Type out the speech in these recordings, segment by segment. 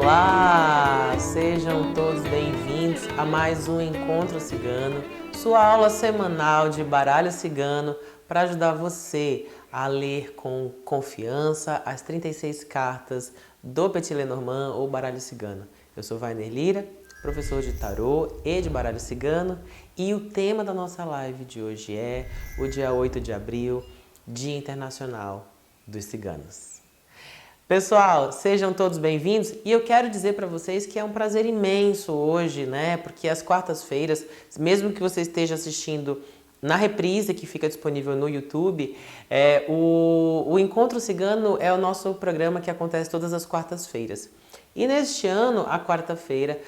Olá! Sejam todos bem-vindos a mais um Encontro Cigano, sua aula semanal de baralho cigano para ajudar você a ler com confiança as 36 cartas do Petit Lenormand ou baralho cigano. Eu sou Vainer Lira, professor de tarô e de baralho cigano, e o tema da nossa live de hoje é o dia 8 de abril, Dia Internacional dos Ciganos. Pessoal, sejam todos bem-vindos e eu quero dizer para vocês que é um prazer imenso hoje, né? Porque às quartas-feiras, mesmo que você esteja assistindo na reprise que fica disponível no YouTube, o Encontro Cigano é o nosso programa que acontece todas as quartas-feiras. E neste ano, a quarta-feira,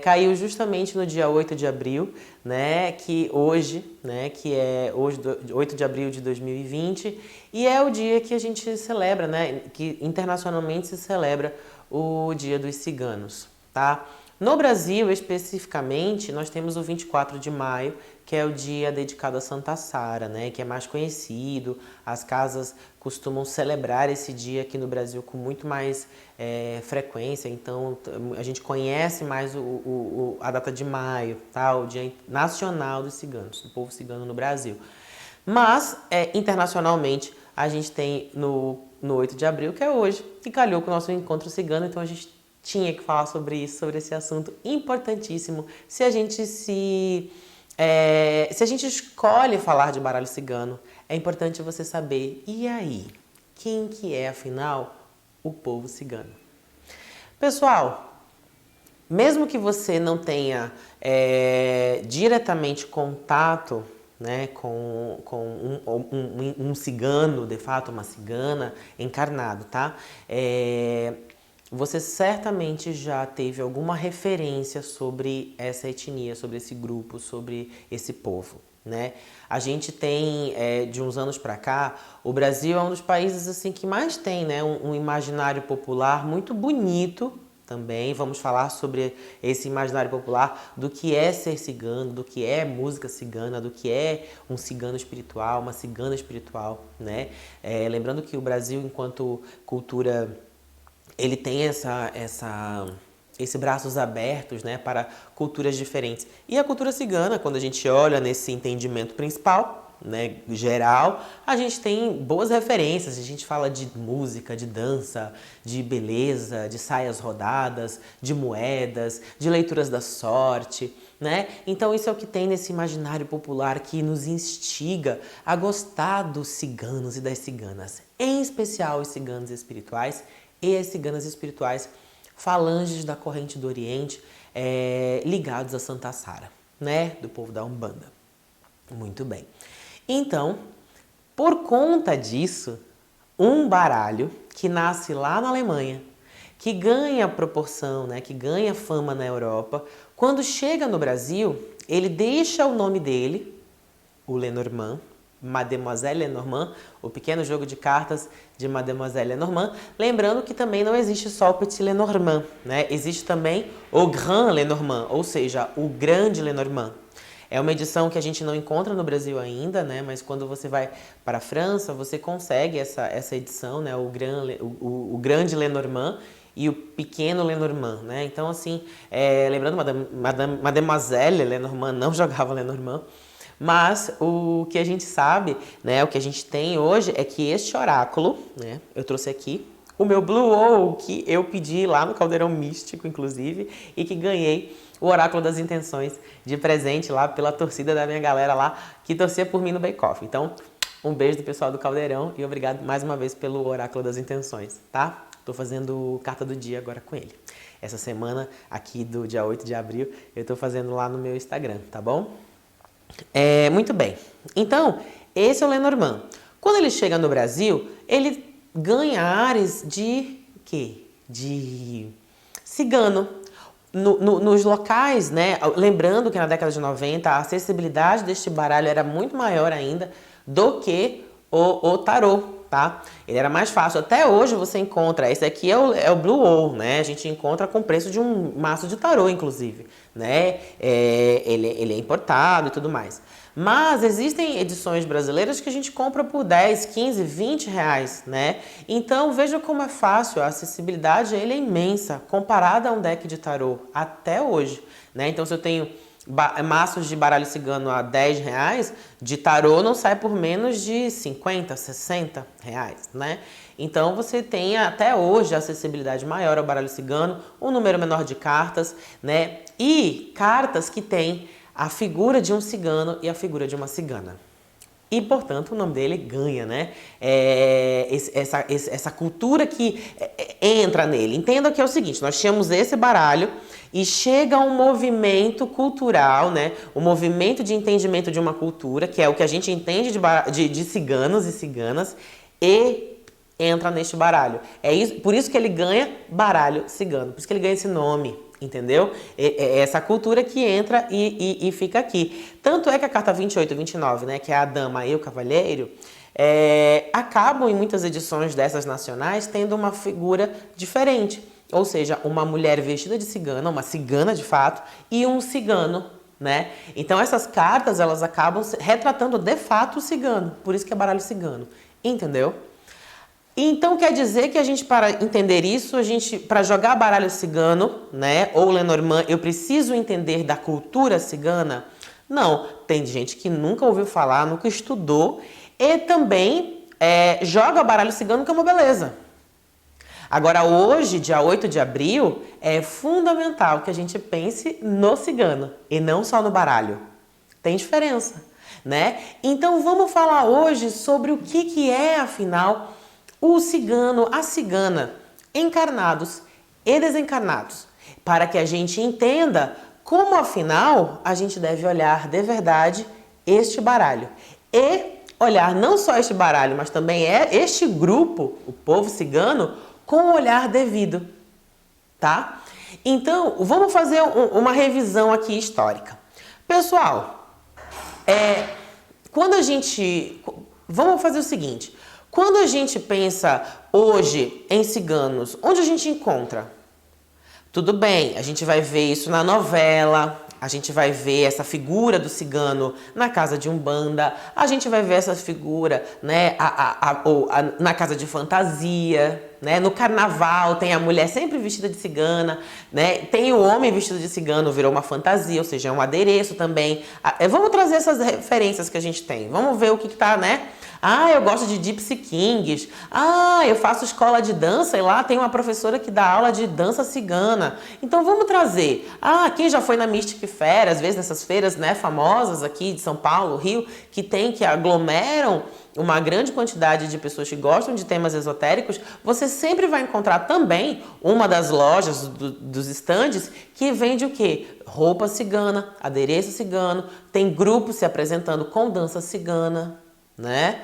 caiu justamente no dia 8 de abril, né, que é hoje, 8 de abril de 2020, e é o dia que a gente celebra, né, que internacionalmente se celebra o Dia dos Ciganos, tá? No Brasil, especificamente, nós temos o 24 de maio, que é o dia dedicado a Santa Sara, né, que é mais conhecido. As casas costumam celebrar esse dia aqui no Brasil com muito mais frequência, então a gente conhece mais a data de maio, tá? O Dia Nacional dos Ciganos, do povo cigano no Brasil. Mas, internacionalmente, a gente tem no 8 de abril, que é hoje, que calhou com o nosso encontro cigano, então a gente tinha que falar sobre isso, sobre esse assunto importantíssimo. Se a gente escolhe falar de baralho cigano, é importante você saber, e aí? Quem que é, afinal, o povo cigano? Pessoal, mesmo que você não tenha diretamente contato, né, com um cigano, de fato, uma cigana encarnado, tá? Você certamente já teve alguma referência sobre essa etnia, sobre esse grupo, sobre esse povo, né? A gente tem, de uns anos para cá, o Brasil é um dos países assim que mais tem, né, um imaginário popular muito bonito também. Vamos falar sobre esse imaginário popular, do que é ser cigano, do que é música cigana, do que é um cigano espiritual, uma cigana espiritual, né? Lembrando que o Brasil, enquanto cultura, ele tem esses braços abertos, né, para culturas diferentes. E a cultura cigana, quando a gente olha nesse entendimento principal, né, geral, a gente tem boas referências. A gente fala de música, de dança, de beleza, de saias rodadas, de moedas, de leituras da sorte, né? Então isso é o que tem nesse imaginário popular que nos instiga a gostar dos ciganos e das ciganas, em especial os ciganos espirituais e as ciganas espirituais, falanges da corrente do Oriente, ligados a Santa Sara, né, do povo da Umbanda. Muito bem. Então, por conta disso, um baralho que nasce lá na Alemanha, que ganha proporção, né, que ganha fama na Europa, quando chega no Brasil, ele deixa o nome dele, o Lenormand, Mademoiselle Lenormand, o pequeno jogo de cartas de Mademoiselle Lenormand. Lembrando que também não existe só o Petit Lenormand, né? Existe também o Grand Lenormand, ou seja, o Grande Lenormand. É uma edição que a gente não encontra no Brasil ainda, né? Mas quando você vai para a França, você consegue essa edição, né? O Grande Lenormand e o Pequeno Lenormand, né? Então, assim, lembrando, Mademoiselle Lenormand não jogava Lenormand, mas o que a gente sabe, né, o que a gente tem hoje é que este oráculo, né, eu trouxe aqui o meu Blue Owl, que eu pedi lá no Caldeirão Místico, inclusive, e que ganhei o Oráculo das Intenções de presente lá pela torcida da minha galera lá, que torcia por mim no Bake Off. Então, um beijo do pessoal do Caldeirão e obrigado mais uma vez pelo Oráculo das Intenções, tá? Tô fazendo carta do dia agora com ele. Essa semana, aqui do dia 8 de abril, eu tô fazendo lá no meu Instagram, tá bom? Muito bem. Então, esse é o Lenormand. Quando ele chega no Brasil, ele ganha ares de quê? De cigano. Nos locais, né? Lembrando que na década de 90 a acessibilidade deste baralho era muito maior ainda do que o tarô, tá? Ele era mais fácil. Até hoje você encontra, esse aqui é o Blue Owl, né? A gente encontra com o preço de um maço de tarô, inclusive, né? Ele é importado e tudo mais. Mas existem edições brasileiras que a gente compra por 10, 15, 20 reais, né? Então veja como é fácil, a acessibilidade ele é imensa, comparada a um deck de tarô até hoje, né? Então se eu tenho maços de baralho cigano a 10 reais, de tarô não sai por menos de 50, 60 reais, né? Então você tem até hoje a acessibilidade maior ao baralho cigano, um número menor de cartas, né? E cartas que tem a figura de um cigano e a figura de uma cigana. E, portanto, o nome dele ganha, né? Essa cultura que entra nele. Entenda que é o seguinte, nós tínhamos esse baralho e chega um movimento cultural, né? Um movimento de entendimento de uma cultura, que é o que a gente entende de ciganos e ciganas, e entra neste baralho. Por isso que ele ganha baralho cigano, por isso que ele ganha esse nome. Entendeu? É essa cultura que entra e fica aqui. Tanto é que a carta 28 e 29, né, que é a dama e o cavalheiro, acabam em muitas edições dessas nacionais tendo uma figura diferente. Ou seja, uma mulher vestida de cigana, uma cigana de fato, e um cigano, né? Então essas cartas, elas acabam retratando de fato o cigano. Por isso que é baralho cigano. Entendeu? Então quer dizer que a gente, para entender isso, para jogar baralho cigano, né, ou Lenormand, eu preciso entender da cultura cigana? Não, tem gente que nunca ouviu falar, nunca estudou e também joga baralho cigano, que é uma beleza. Agora hoje, dia 8 de abril, é fundamental que a gente pense no cigano e não só no baralho. Tem diferença, né? Então vamos falar hoje sobre o que é, afinal, o cigano, a cigana, encarnados e desencarnados, para que a gente entenda como, afinal, a gente deve olhar de verdade este baralho. E olhar não só este baralho, mas também este grupo, o povo cigano, com o olhar devido, tá? Então, vamos fazer uma revisão aqui histórica. Pessoal, vamos fazer o seguinte. Quando a gente pensa hoje em ciganos, onde a gente encontra? Tudo bem, a gente vai ver isso na novela, a gente vai ver essa figura do cigano na casa de umbanda, a gente vai ver essa figura, né, na casa de fantasia, né, no carnaval tem a mulher sempre vestida de cigana, né, tem o homem vestido de cigano, virou uma fantasia, ou seja, é um adereço também. Vamos trazer essas referências que a gente tem, vamos ver o que tá, né? Ah, eu gosto de Gypsy Kings. Ah, eu faço escola de dança e lá tem uma professora que dá aula de dança cigana. Então vamos trazer. Ah, quem já foi na Mystic Fair, às vezes nessas feiras, né, famosas aqui de São Paulo, Rio, que aglomeram uma grande quantidade de pessoas que gostam de temas esotéricos, você sempre vai encontrar também uma das lojas dos estandes que vende o quê? Roupa cigana, adereço cigano, tem grupos se apresentando com dança cigana, né?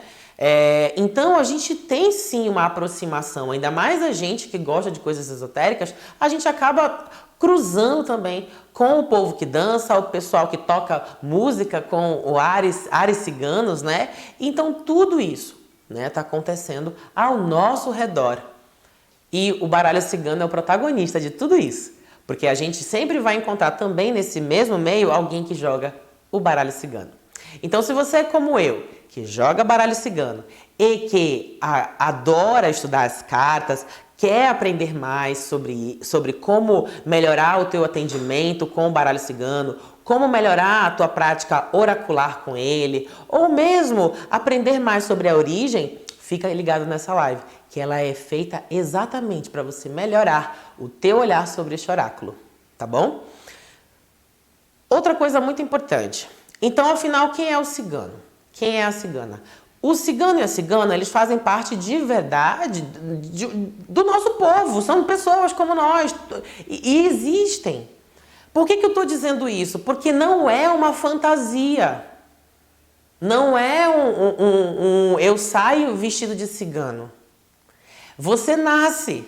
Então a gente tem sim uma aproximação, ainda mais a gente que gosta de coisas esotéricas, a gente acaba cruzando também com o povo que dança, o pessoal que toca música com o ares ciganos, né? Então tudo isso, né, tá acontecendo ao nosso redor. E o baralho cigano é o protagonista de tudo isso, porque a gente sempre vai encontrar também nesse mesmo meio alguém que joga o baralho cigano. Então se você é como eu, que joga baralho cigano e que adora estudar as cartas, quer aprender mais sobre como melhorar o teu atendimento com o baralho cigano, como melhorar a tua prática oracular com ele, ou mesmo aprender mais sobre a origem, fica ligado nessa live, que ela é feita exatamente para você melhorar o teu olhar sobre este oráculo, tá bom? Outra coisa muito importante. Então, afinal, quem é o cigano? Quem é a cigana? O cigano e a cigana, eles fazem parte de verdade do nosso povo, são pessoas como nós e existem. Por que eu estou dizendo isso? Porque não é uma fantasia, não é eu saio vestido de cigano. Você nasce,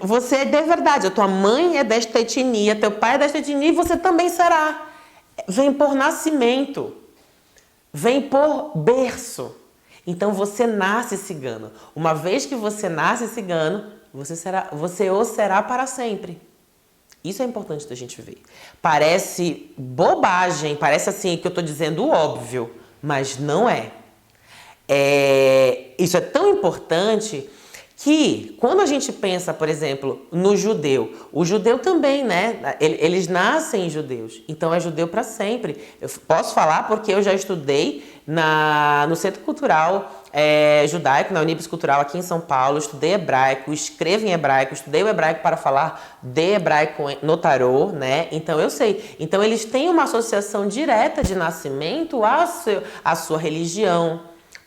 você é de verdade, a tua mãe é desta etnia, teu pai é desta etnia e você também será. Vem por nascimento. Vem por berço. Então você nasce cigano. Uma vez que você nasce cigano, você o será para sempre. Isso é importante da gente ver. Parece bobagem, parece assim que eu estou dizendo óbvio, mas não é. Isso é tão importante que quando a gente pensa, por exemplo, no judeu, o judeu também, né? Eles nascem judeus, então é judeu para sempre. Eu posso falar porque eu já estudei no Centro Cultural Judaico, na Unibis Cultural aqui em São Paulo, estudei hebraico, escrevo em hebraico, estudei o hebraico para falar de hebraico no tarô, né? Então eu sei. Então eles têm uma associação direta de nascimento à sua religião,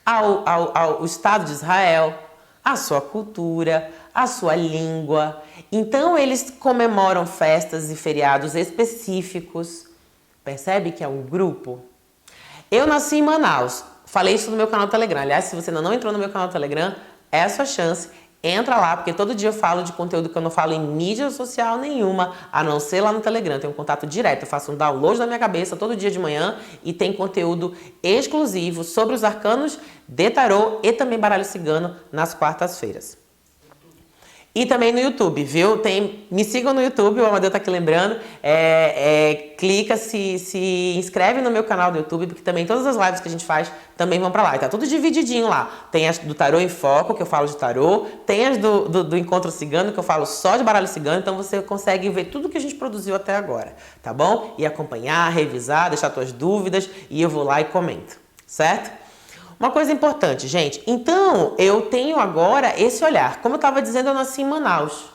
ao Estado de Israel, a sua cultura, a sua língua. Então eles comemoram festas e feriados específicos. Percebe que é um grupo? Eu nasci em Manaus. Falei isso no meu canal do Telegram. Aliás, se você ainda não entrou no meu canal do Telegram, é a sua chance. Entra lá, porque todo dia eu falo de conteúdo que eu não falo em mídia social nenhuma, a não ser lá no Telegram. Tem um contato direto, eu faço um download da minha cabeça todo dia de manhã e tem conteúdo exclusivo sobre os arcanos de tarô e também baralho cigano nas quartas-feiras. E também no YouTube, viu? Me sigam no YouTube, o Amadeu tá aqui lembrando. Clica, se inscreve no meu canal do YouTube, porque também todas as lives que a gente faz também vão pra lá. E tá tudo divididinho lá. Tem as do Tarô em Foco, que eu falo de tarô. Tem as do Encontro Cigano, que eu falo só de baralho cigano. Então você consegue ver tudo que a gente produziu até agora, tá bom? E acompanhar, revisar, deixar suas dúvidas. E eu vou lá e comento, certo? Uma coisa importante, gente. Então, eu tenho agora esse olhar. Como eu estava dizendo, eu nasci em Manaus.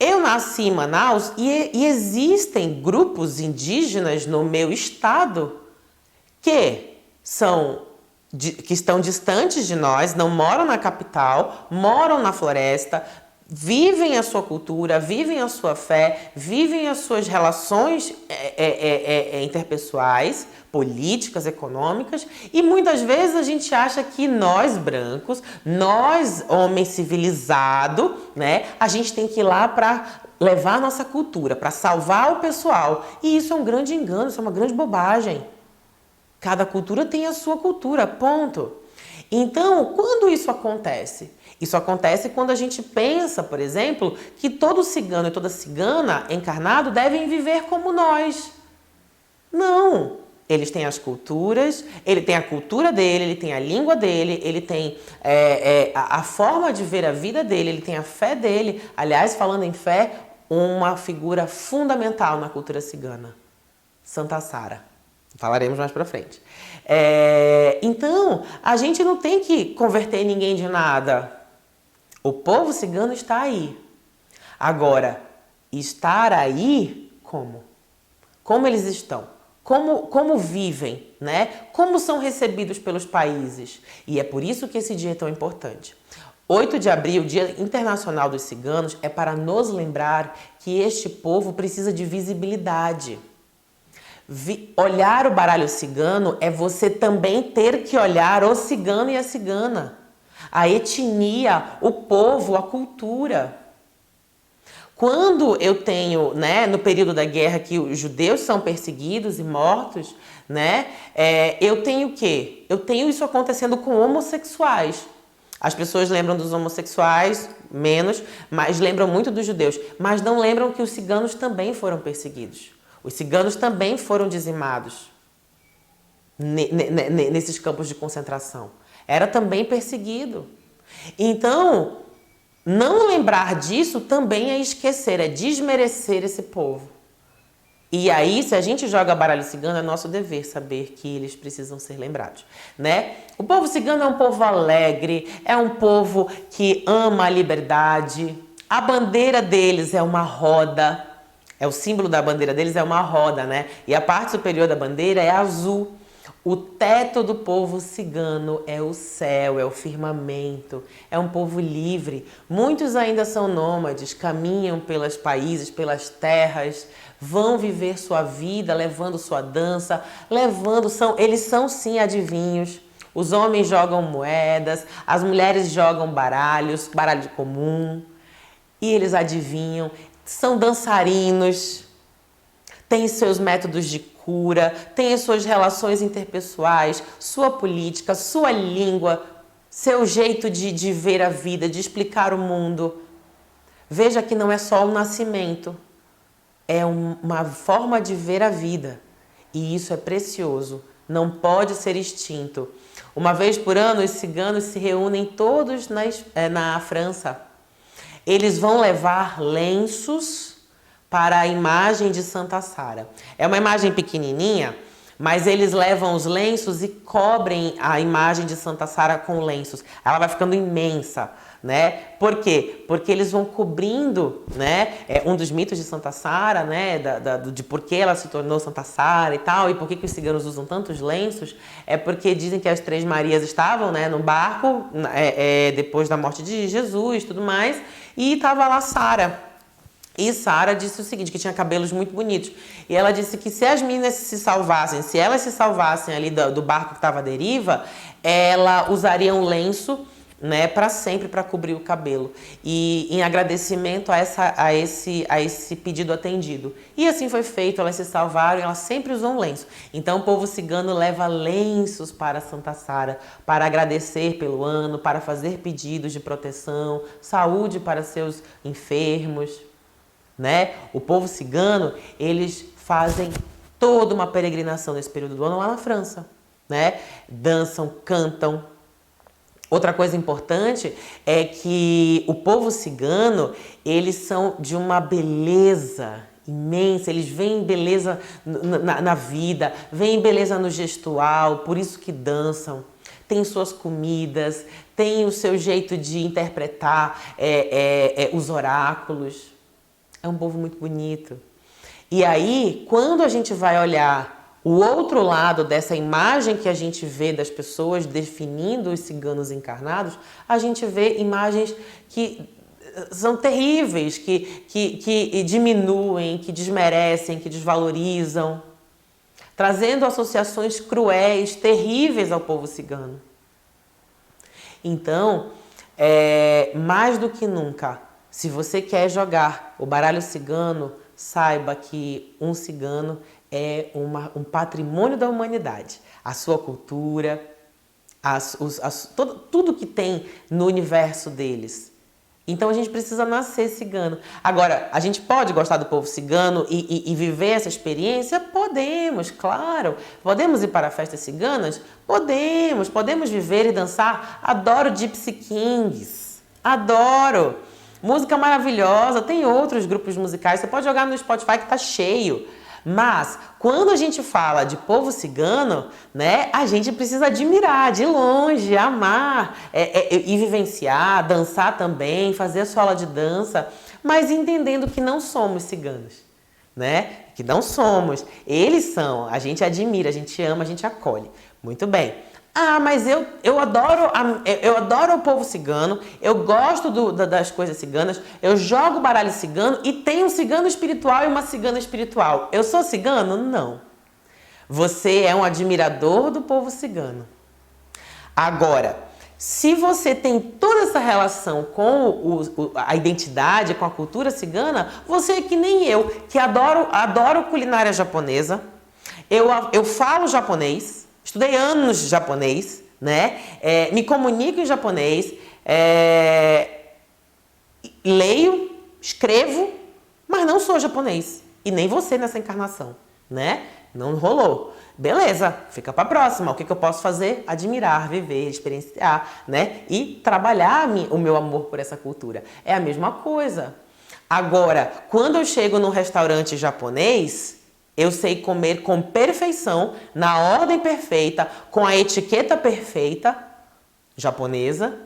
Eu nasci em Manaus e existem grupos indígenas no meu estado que estão distantes de nós, não moram na capital, moram na floresta, vivem a sua cultura, vivem a sua fé, vivem as suas relações interpessoais, políticas, econômicas, e muitas vezes a gente acha que nós brancos, nós homens civilizados, né, a gente tem que ir lá para levar a nossa cultura, para salvar o pessoal. E isso é um grande engano, isso é uma grande bobagem. Cada cultura tem a sua cultura, ponto. Então, quando isso acontece? Isso acontece quando a gente pensa, por exemplo, que todo cigano e toda cigana encarnado devem viver como nós. Não! Eles têm as culturas, ele tem a cultura dele, ele tem a língua dele, ele tem a forma de ver a vida dele, ele tem a fé dele. Aliás, falando em fé, uma figura fundamental na cultura cigana, Santa Sara. Falaremos mais pra frente. Então, a gente não tem que converter ninguém de nada. O povo cigano está aí. Agora, estar aí como? Como eles estão? Como vivem, né? Como são recebidos pelos países? E é por isso que esse dia é tão importante. 8 de abril, Dia Internacional dos Ciganos, é para nos lembrar que este povo precisa de visibilidade. Olhar o baralho cigano é você também ter que olhar o cigano e a cigana. A etnia, o povo, a cultura. Quando eu tenho, né, no período da guerra que os judeus são perseguidos e mortos, né, eu tenho o quê? Eu tenho isso acontecendo com homossexuais. As pessoas lembram dos homossexuais, menos, mas lembram muito dos judeus. Mas não lembram que os ciganos também foram perseguidos. Os ciganos também foram dizimados nesses campos de concentração. Era também perseguido. Então, não lembrar disso também é esquecer, é desmerecer esse povo. E aí, se a gente joga baralho cigano, é nosso dever saber que eles precisam ser lembrados, né? O povo cigano é um povo alegre, é um povo que ama a liberdade. A bandeira deles é uma roda. O símbolo da bandeira deles é uma roda, né? E a parte superior da bandeira é azul. O teto do povo cigano é o céu, é o firmamento, é um povo livre. Muitos ainda são nômades, caminham pelos países, pelas terras, vão viver sua vida, levando sua dança, eles são sim adivinhos. Os homens jogam moedas, as mulheres jogam baralho comum, e eles adivinham, são dançarinos, têm seus métodos de cura, tem as suas relações interpessoais, sua política, sua língua, seu jeito de ver a vida, de explicar o mundo. Veja que não é só um nascimento, é uma forma de ver a vida. E isso é precioso, não pode ser extinto. Uma vez por ano, os ciganos se reúnem todos na França. Eles vão levar lenços para a imagem de Santa Sara. É uma imagem pequenininha, mas eles levam os lenços e cobrem a imagem de Santa Sara com lenços. Ela vai ficando imensa, né? Por quê? Porque eles vão cobrindo, né? Um dos mitos de Santa Sara, né? De por que ela se tornou Santa Sara e tal, e por que os ciganos usam tantos lenços, é porque dizem que as Três Marias estavam, né, no barco, depois da morte de Jesus e tudo mais, e estava lá Sara. E Sara disse o seguinte, que tinha cabelos muito bonitos. E ela disse que se as meninas se salvassem, se elas se salvassem ali do barco que estava à deriva, ela usaria um lenço, né, para sempre, para cobrir o cabelo. E em agradecimento a esse pedido atendido. E assim foi feito, elas se salvaram e elas sempre usam um lenço. Então o povo cigano leva lenços para Santa Sara, para agradecer pelo ano, para fazer pedidos de proteção, saúde para seus enfermos. Né? O povo cigano, eles fazem toda uma peregrinação nesse período do ano lá na França, né? Dançam, cantam. Outra coisa importante é que o povo cigano, eles são de uma beleza imensa, eles veem beleza na vida, veem beleza no gestual, por isso que dançam. Tem suas comidas, tem o seu jeito de interpretar os oráculos. É um povo muito bonito. E aí, quando a gente vai olhar o outro lado dessa imagem que a gente vê das pessoas definindo os ciganos encarnados, a gente vê imagens que são terríveis, que diminuem, que desmerecem, que desvalorizam, trazendo associações cruéis, terríveis ao povo cigano. Então, mais do que nunca, se você quer jogar o baralho cigano, saiba que um cigano é um patrimônio da humanidade. A sua cultura, tudo que tem no universo deles. Então a gente precisa nascer cigano. Agora, a gente pode gostar do povo cigano e viver essa experiência? Podemos, claro. Podemos ir para festas ciganas? Podemos. Podemos viver e dançar? Adoro Gypsy Kings. Adoro. Música maravilhosa, tem outros grupos musicais, você pode jogar no Spotify que tá cheio. Mas, quando a gente fala de povo cigano, né, a gente precisa admirar de longe, amar, e vivenciar, dançar também, fazer a sua aula de dança, mas entendendo que não somos ciganos, né? Que não somos. Eles são, a gente admira, a gente ama, a gente acolhe. Muito bem. Ah, mas eu adoro o povo cigano, eu gosto das coisas ciganas, eu jogo baralho cigano e tenho um cigano espiritual e uma cigana espiritual. Eu sou cigano? Não. Você é um admirador do povo cigano. Agora, se você tem toda essa relação com a identidade, com a cultura cigana, você é que nem eu, que adoro culinária japonesa, eu falo japonês, estudei anos de japonês, né? Me comunico em japonês, leio, escrevo, mas não sou japonês. E nem você nessa encarnação, né? Não rolou. Beleza, fica para a próxima. O que eu posso fazer? Admirar, viver, experienciar, né? E trabalhar o meu amor por essa cultura. É a mesma coisa. Agora, quando eu chego num restaurante japonês, eu sei comer com perfeição, na ordem perfeita, com a etiqueta perfeita japonesa,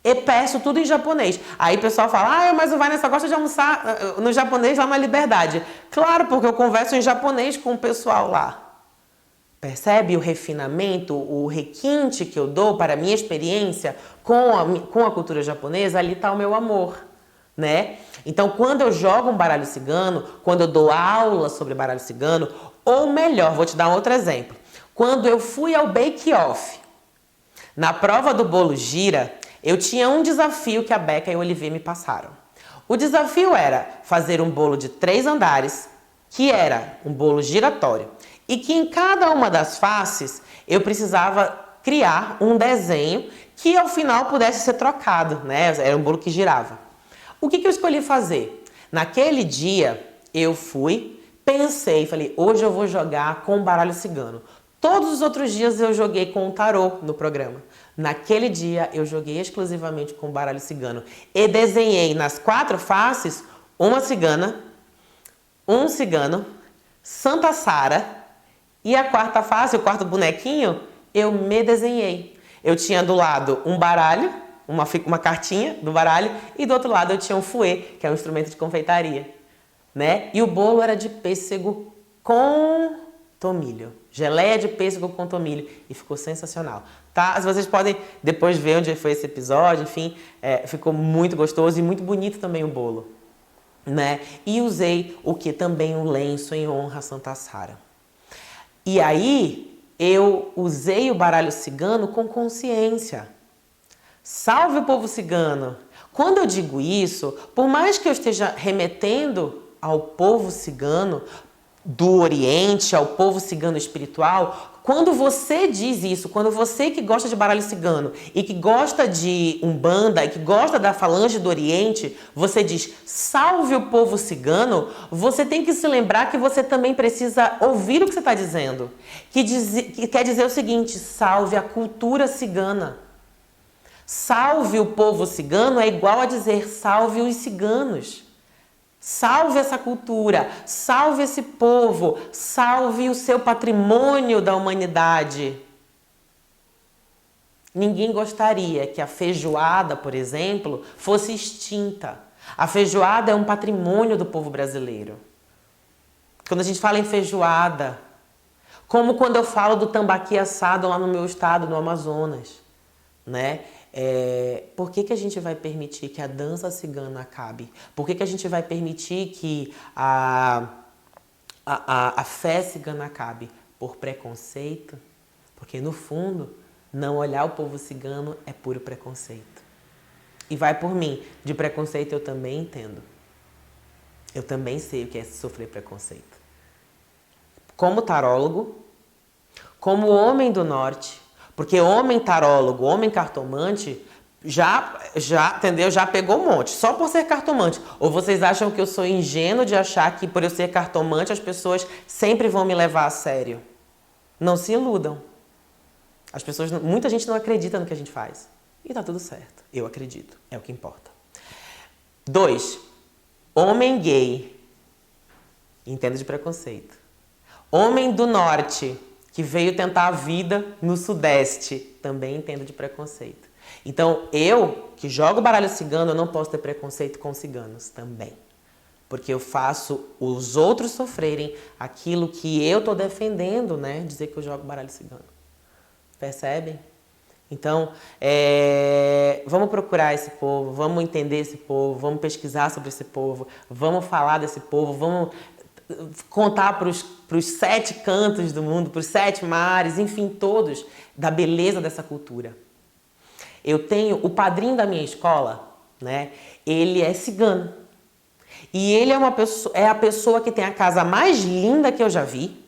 e peço tudo em japonês. Aí o pessoal fala, mas o Vanessa gosta de almoçar no japonês lá na Liberdade. Claro, porque eu converso em japonês com o pessoal lá. Percebe o refinamento, o requinte que eu dou para a minha experiência com a cultura japonesa? Ali está o meu amor, né? Então, quando eu jogo um baralho cigano, quando eu dou aula sobre baralho cigano, ou melhor, vou te dar um outro exemplo. Quando eu fui ao Bake Off, na prova do bolo gira, eu tinha um desafio que a Beca e o Olivier me passaram. O desafio era fazer um bolo de 3 andares, que era um bolo giratório, e que em cada uma das faces eu precisava criar um desenho que ao final pudesse ser trocado, né? Era um bolo que girava. O que eu escolhi fazer? Naquele dia eu fui, pensei, falei, hoje eu vou jogar com baralho cigano. Todos os outros dias eu joguei com o tarô no programa. Naquele dia eu joguei exclusivamente com o baralho cigano e desenhei nas 4 faces uma cigana, um cigano, Santa Sara e a 4ª face, o 4º bonequinho, eu me desenhei. Eu tinha do lado um baralho, uma cartinha do baralho e do outro lado eu tinha um fouet, que é um instrumento de confeitaria, né? E o bolo era de pêssego com tomilho. Geleia de pêssego com tomilho. E ficou sensacional, tá? Vocês podem depois ver onde foi esse episódio, enfim, ficou muito gostoso e muito bonito também o bolo, né? E usei o que? Também um lenço em honra a Santa Sara. E aí, eu usei o baralho cigano com consciência. Salve o povo cigano! Quando eu digo isso, por mais que eu esteja remetendo ao povo cigano do Oriente, ao povo cigano espiritual, quando você diz isso, quando você que gosta de baralho cigano e que gosta de Umbanda e que gosta da falange do Oriente, você diz salve o povo cigano, você tem que se lembrar que você também precisa ouvir o que você está dizendo. Que quer dizer o seguinte, salve a cultura cigana. Salve o povo cigano é igual a dizer salve os ciganos. Salve essa cultura, salve esse povo, salve o seu patrimônio da humanidade. Ninguém gostaria que a feijoada, por exemplo, fosse extinta. A feijoada é um patrimônio do povo brasileiro. Quando a gente fala em feijoada, como quando eu falo do tambaqui assado lá no meu estado, no Amazonas, né? Por que a gente vai permitir que a dança cigana acabe? Por que a gente vai permitir que a fé cigana acabe? Por preconceito? Porque, no fundo, não olhar o povo cigano é puro preconceito. E vai por mim, de preconceito eu também entendo. Eu também sei o que é sofrer preconceito. Como tarólogo, como homem do norte, porque homem tarólogo, homem cartomante, entendeu? Já pegou um monte, só por ser cartomante. Ou vocês acham que eu sou ingênuo de achar que por eu ser cartomante as pessoas sempre vão me levar a sério? Não se iludam. Muita gente não acredita no que a gente faz. E tá tudo certo. Eu acredito. É o que importa. 2. Homem gay. Entendo de preconceito. Homem do norte, que veio tentar a vida no Sudeste, também entendo de preconceito. Então, eu, que jogo baralho cigano, eu não posso ter preconceito com ciganos também. Porque eu faço os outros sofrerem aquilo que eu tô defendendo, né? Dizer que eu jogo baralho cigano. Percebem? Então, vamos procurar esse povo, vamos entender esse povo, vamos pesquisar sobre esse povo, vamos falar desse povo, vamos contar para os 7 cantos do mundo, para os 7 mares, enfim, todos, da beleza dessa cultura. Eu tenho o padrinho da minha escola, né? Ele é cigano. E ele é a pessoa que tem a casa mais linda que eu já vi,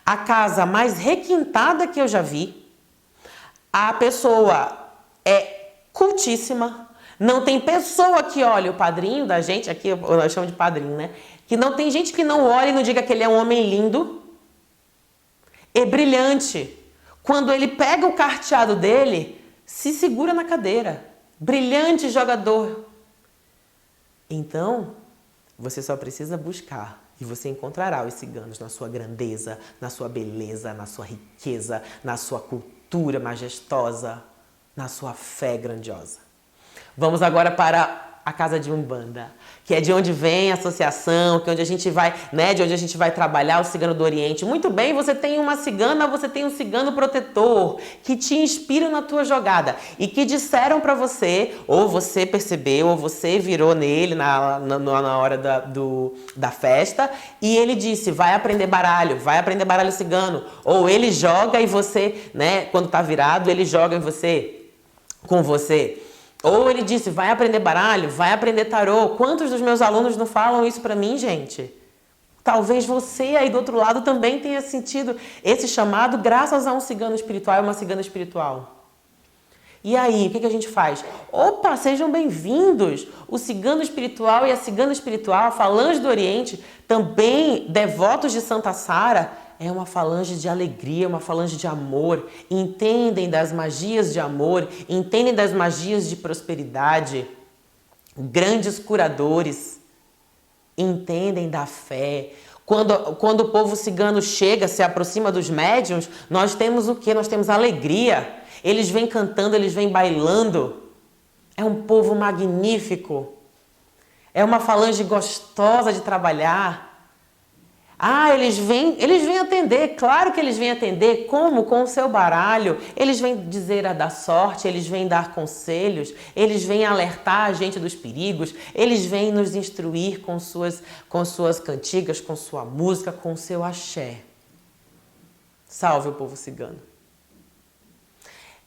a casa mais requintada que eu já vi. A pessoa é cultíssima. Não tem pessoa que olhe o padrinho da gente, aqui eu chamo de padrinho, né? Que não tem gente que não olhe e não diga que ele é um homem lindo e brilhante. Quando ele pega o carteado dele, se segura na cadeira. Brilhante jogador. Então, você só precisa buscar e você encontrará os ciganos na sua grandeza, na sua beleza, na sua riqueza, na sua cultura majestosa, na sua fé grandiosa. Vamos agora para a casa de Umbanda, que é de onde vem a associação, que é onde a gente vai, né, de onde a gente vai trabalhar o cigano do Oriente. Muito bem, você tem uma cigana, você tem um cigano protetor, que te inspiram na tua jogada e que disseram para você, ou você percebeu, ou você virou nele na hora da festa, e ele disse, vai aprender baralho cigano. Ou ele joga e você, né, quando tá virado, ele joga em você, com você. Ou ele disse, vai aprender baralho, vai aprender tarô. Quantos dos meus alunos não falam isso pra mim, gente? Talvez você aí do outro lado também tenha sentido esse chamado graças a um cigano espiritual e uma cigana espiritual. E aí, o que a gente faz? Opa, sejam bem-vindos! O cigano espiritual e a cigana espiritual, a falange do Oriente, também devotos de Santa Sara, é uma falange de alegria, uma falange de amor. Entendem das magias de amor, entendem das magias de prosperidade. Grandes curadores, entendem da fé. Quando o povo cigano chega, se aproxima dos médiuns, nós temos o quê? Nós temos alegria. Eles vêm cantando, eles vêm bailando. É um povo magnífico. É uma falange gostosa de trabalhar. Ah, eles vêm atender. Claro que eles vêm atender. Como? Com o seu baralho. Eles vêm dizer a da sorte, eles vêm dar conselhos, eles vêm alertar a gente dos perigos, eles vêm nos instruir com suas cantigas, com sua música, com o seu axé. Salve o povo cigano.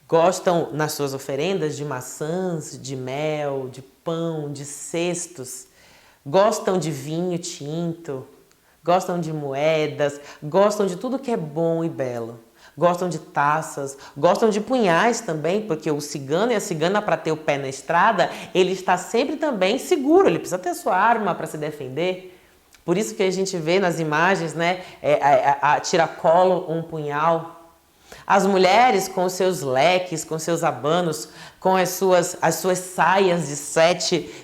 Gostam nas suas oferendas de maçãs, de mel, de pão, de cestos. Gostam de vinho tinto. Gostam de moedas. Gostam de tudo que é bom e belo. Gostam de taças. Gostam de punhais também, porque o cigano e a cigana, para ter o pé na estrada, ele está sempre também seguro. Ele precisa ter sua arma para se defender. Por isso que a gente vê nas imagens, né, a tiracolo, um punhal. As mulheres com os seus leques, com seus abanos, com as suas saias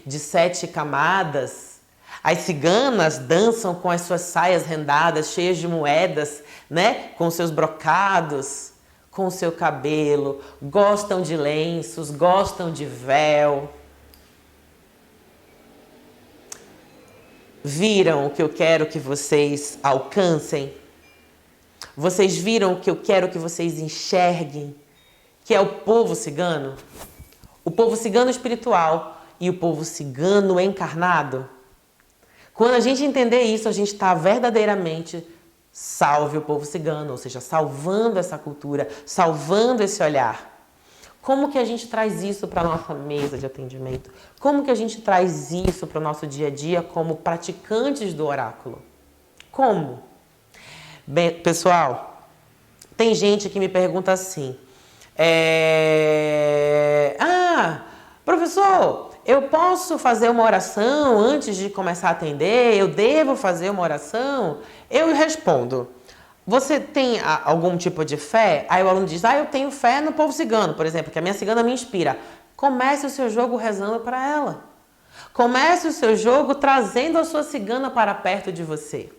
de sete camadas. As ciganas dançam com as suas saias rendadas, cheias de moedas, né? Com seus brocados, com o seu cabelo. Gostam de lenços, gostam de véu. Viram o que eu quero que vocês alcancem? Vocês viram o que eu quero que vocês enxerguem? Que é o povo cigano? O povo cigano espiritual e o povo cigano encarnado? Quando a gente entender isso, a gente está verdadeiramente salve o povo cigano, ou seja, salvando essa cultura, salvando esse olhar. Como que a gente traz isso para a nossa mesa de atendimento? Como que a gente traz isso para o nosso dia a dia como praticantes do oráculo? Como? Bem, pessoal, tem gente que me pergunta assim, professor, eu posso fazer uma oração antes de começar a atender? Eu devo fazer uma oração? Eu respondo, você tem algum tipo de fé? Aí o aluno diz, eu tenho fé no povo cigano, por exemplo, que a minha cigana me inspira. Comece o seu jogo rezando para ela. Comece o seu jogo trazendo a sua cigana para perto de você.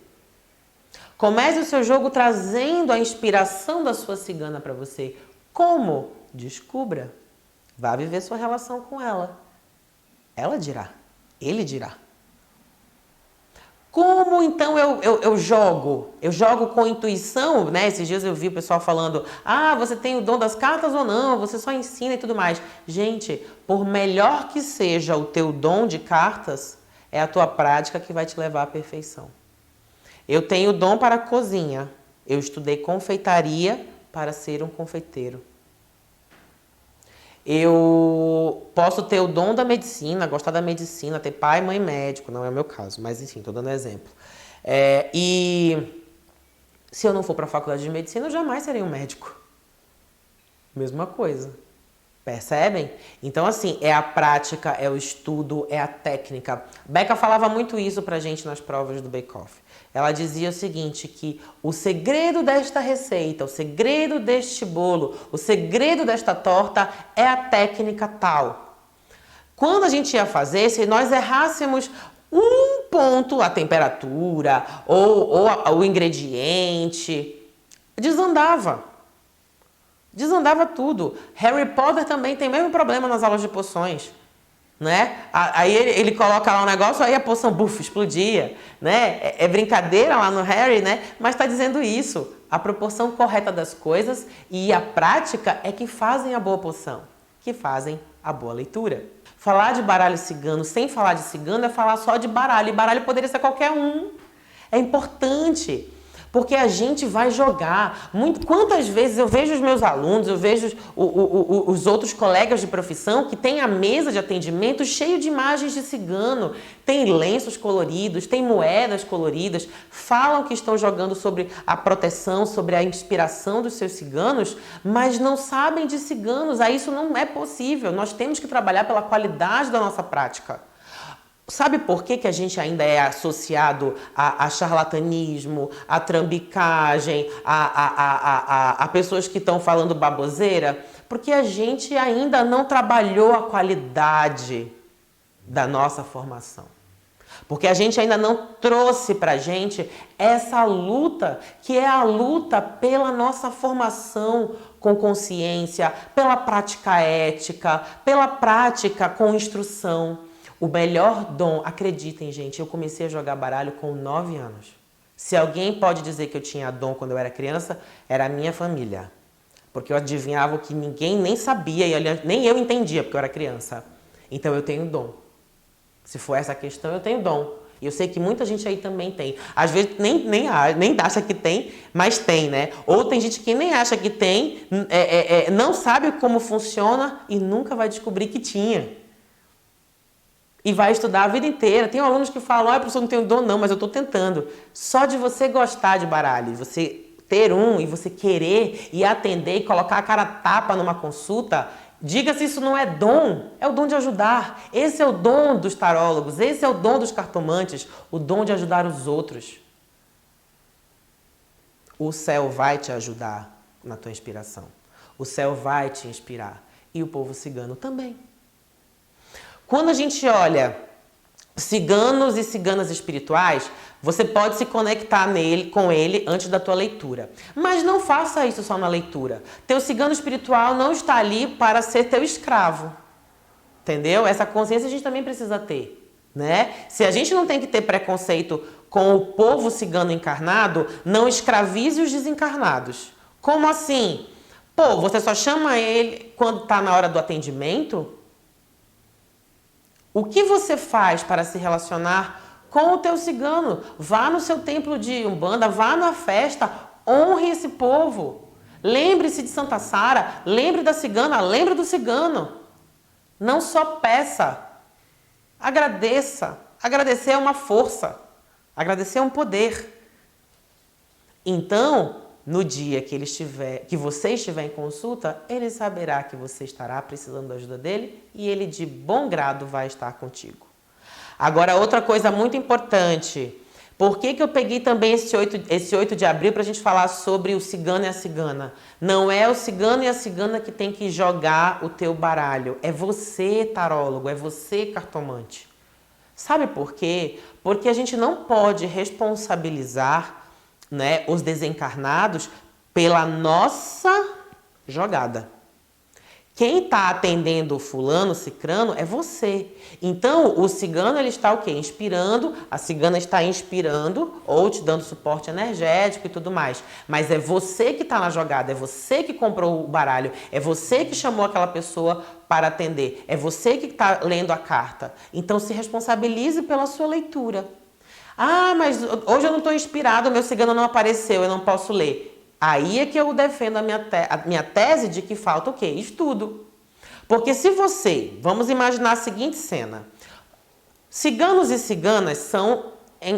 Comece o seu jogo trazendo a inspiração da sua cigana para você. Como? Descubra. Vá viver sua relação com ela. Ela dirá. Ele dirá. Como então eu jogo? Eu jogo com intuição, né? Esses dias eu vi o pessoal falando, você tem o dom das cartas ou não? Você só ensina e tudo mais. Gente, por melhor que seja o teu dom de cartas, é a tua prática que vai te levar à perfeição. Eu tenho dom para a cozinha. Eu estudei confeitaria para ser um confeiteiro. Eu posso ter o dom da medicina, gostar da medicina, ter pai e mãe médico, não é o meu caso, mas enfim, estou dando exemplo. E se eu não for para a faculdade de medicina, eu jamais serei um médico. Mesma coisa. Percebem? Então, assim, é a prática, é o estudo, é a técnica. Becca falava muito isso pra gente nas provas do Bake Off. Ela dizia o seguinte, que o segredo desta receita, o segredo deste bolo, o segredo desta torta é a técnica tal. Quando a gente ia fazer, se nós errássemos um ponto, a temperatura ou o ingrediente, desandava. Desandava tudo. Harry Potter também tem o mesmo problema nas aulas de poções, né? Aí ele coloca lá um negócio, aí a poção, explodia, né? É brincadeira lá no Harry, né? Mas está dizendo isso. A proporção correta das coisas e a prática é que fazem a boa poção, que fazem a boa leitura. Falar de baralho cigano sem falar de cigano é falar só de baralho. E baralho poderia ser qualquer um. É importante. Porque a gente vai jogar. Quantas vezes eu vejo os meus alunos, eu vejo os outros colegas de profissão que tem a mesa de atendimento cheio de imagens de cigano, tem lenços coloridos, tem moedas coloridas, falam que estão jogando sobre a proteção, sobre a inspiração dos seus ciganos, mas não sabem de ciganos. Aí isso não é possível. Nós temos que trabalhar pela qualidade da nossa prática. Sabe por que a gente ainda é associado a charlatanismo, a trambicagem, a pessoas que estão falando baboseira? Porque a gente ainda não trabalhou a qualidade da nossa formação. Porque a gente ainda não trouxe pra gente essa luta, que é a luta pela nossa formação com consciência, pela prática ética, pela prática com instrução. O melhor dom, acreditem, gente, eu comecei a jogar baralho com 9 anos. Se alguém pode dizer que eu tinha dom quando eu era criança, era a minha família. Porque eu adivinhava o que ninguém nem sabia e nem eu entendia, porque eu era criança. Então eu tenho dom. Se for essa a questão, eu tenho dom. E eu sei que muita gente aí também tem. Às vezes nem acha que tem, mas tem, né? Ou tem gente que nem acha que tem, não sabe como funciona e nunca vai descobrir que tinha. E vai estudar a vida inteira. Tem alunos que falam, professor, não tenho dom não, mas eu estou tentando. Só de você gostar de baralho, você ter um e você querer e atender e colocar a cara a tapa numa consulta, diga se isso não é dom. É o dom de ajudar. Esse é o dom dos tarólogos, esse é o dom dos cartomantes, o dom de ajudar os outros. O céu vai te ajudar na tua inspiração. O céu vai te inspirar. E o povo cigano também. Quando a gente olha ciganos e ciganas espirituais, você pode se conectar com ele antes da tua leitura. Mas não faça isso só na leitura. Teu cigano espiritual não está ali para ser teu escravo. Entendeu? Essa consciência a gente também precisa ter, né? Se a gente não tem que ter preconceito com o povo cigano encarnado, não escravize os desencarnados. Como assim? Pô, você só chama ele quando está na hora do atendimento? O que você faz para se relacionar com o teu cigano? Vá no seu templo de Umbanda, vá na festa, honre esse povo. Lembre-se de Santa Sara, lembre da cigana, lembre do cigano. Não só peça, agradeça. Agradecer é uma força, agradecer é um poder. Então, no dia que você estiver em consulta, ele saberá que você estará precisando da ajuda dele e ele de bom grado vai estar contigo. Agora, outra coisa muito importante. Por que eu peguei também esse 8 de abril para a gente falar sobre o cigano e a cigana? Não é o cigano e a cigana que tem que jogar o teu baralho. É você, tarólogo, é você, cartomante. Sabe por quê? Porque a gente não pode responsabilizar, né, os desencarnados pela nossa jogada. Quem está atendendo o fulano, cicrano, é você. Então, o cigano, ele está o quê? Inspirando, a cigana está inspirando ou te dando suporte energético e tudo mais. Mas é você que está na jogada, é você que comprou o baralho, é você que chamou aquela pessoa para atender, é você que está lendo a carta. Então, se responsabilize pela sua leitura. Ah, mas hoje eu não estou inspirado, o meu cigano não apareceu, eu não posso ler. Aí é que eu defendo a minha tese de que falta o quê? Estudo. Porque se você, vamos imaginar a seguinte cena. Ciganos e ciganas são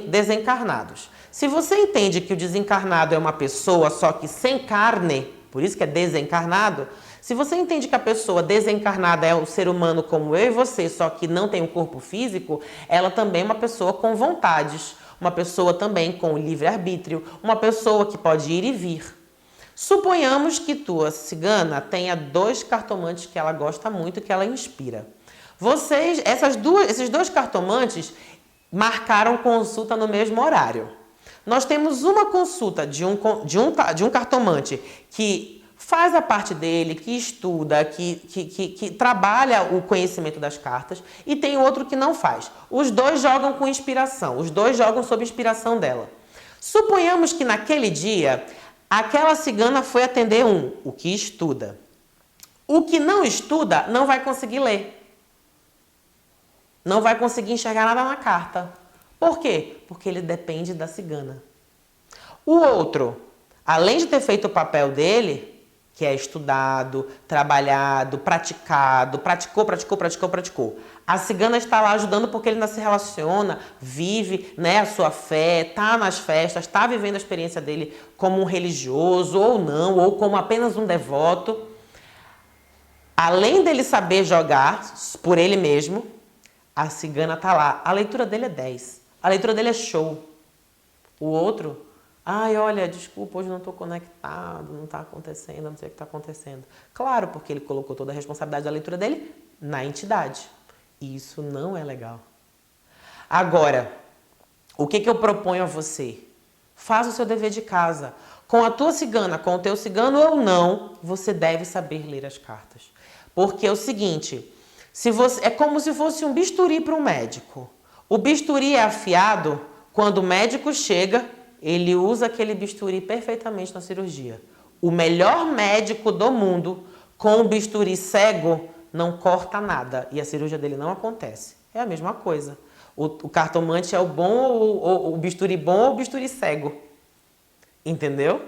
desencarnados. Se você entende que o desencarnado é uma pessoa só que sem carne, por isso que é desencarnado, se você entende que a pessoa desencarnada é um ser humano como eu e você, só que não tem um corpo físico, ela também é uma pessoa com vontades, uma pessoa também com livre-arbítrio, uma pessoa que pode ir e vir. Suponhamos que tua cigana tenha 2 cartomantes que ela gosta muito, que ela inspira. Esses 2 cartomantes marcaram consulta no mesmo horário. Nós temos uma consulta de um cartomante que faz a parte dele, que estuda, que trabalha o conhecimento das cartas, e tem outro que não faz. Os 2 jogam com inspiração, os 2 jogam sob inspiração dela. Suponhamos que naquele dia, aquela cigana foi atender o que estuda. O que não estuda não vai conseguir ler. Não vai conseguir enxergar nada na carta. Por quê? Porque ele depende da cigana. O outro, além de ter feito o papel dele, que é estudado, trabalhado, praticado, praticou. A cigana está lá ajudando porque ele ainda se relaciona, vive, né, a sua fé, está nas festas, está vivendo a experiência dele como um religioso ou não, ou como apenas um devoto. Além dele saber jogar por ele mesmo, a cigana está lá. A leitura dele é 10. A leitura dele é show. O outro... Ai, olha, desculpa, hoje não estou conectado, não está acontecendo, não sei o que está acontecendo. Claro, porque ele colocou toda a responsabilidade da leitura dele na entidade. E isso não é legal. Agora, o que eu proponho a você? Faça o seu dever de casa. Com a tua cigana, com o teu cigano ou não, você deve saber ler as cartas. Porque é o seguinte, é como se fosse um bisturi para um médico. O bisturi é afiado quando o médico chega... Ele usa aquele bisturi perfeitamente na cirurgia. O melhor médico do mundo, com o bisturi cego, não corta nada. E a cirurgia dele não acontece. É a mesma coisa. O cartomante é o bom, o bisturi bom ou o bisturi cego. Entendeu?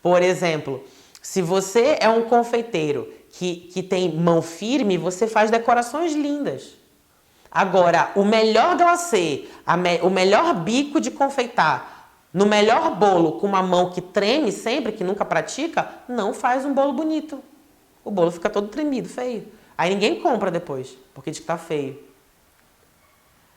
Por exemplo, se você é um confeiteiro que tem mão firme, você faz decorações lindas. Agora, o melhor glacê, o melhor bico de confeitar... No melhor bolo, com uma mão que treme sempre, que nunca pratica, não faz um bolo bonito. O bolo fica todo tremido, feio. Aí ninguém compra depois, porque diz que tá feio.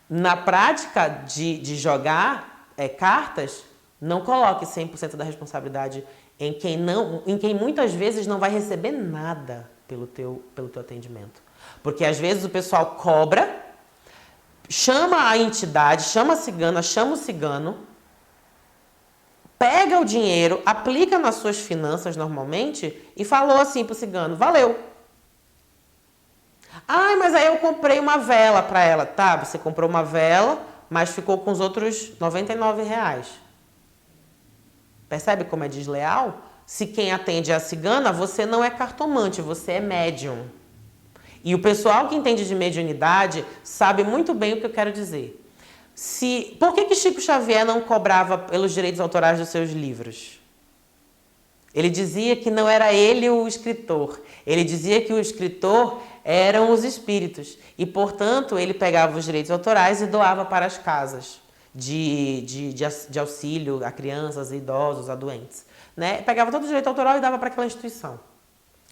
Na prática de jogar cartas, não coloque 100% da responsabilidade em quem muitas vezes não vai receber nada pelo teu atendimento. Porque às vezes o pessoal cobra, chama a entidade, chama a cigana, chama o cigano, pega o dinheiro, aplica nas suas finanças normalmente e falou assim pro cigano, valeu. Ai, mas aí eu comprei uma vela para ela. Tá, você comprou uma vela, mas ficou com os outros R$ 99. Percebe como é desleal? Se quem atende é a cigana, você não é cartomante, você é médium. E o pessoal que entende de mediunidade sabe muito bem o que eu quero dizer. Por que Chico Xavier não cobrava pelos direitos autorais dos seus livros? Ele dizia que não era ele o escritor. Ele dizia que o escritor eram os espíritos. E, portanto, ele pegava os direitos autorais e doava para as casas de auxílio a crianças, a idosos, a doentes. Né? Pegava todo o direito autoral e dava para aquela instituição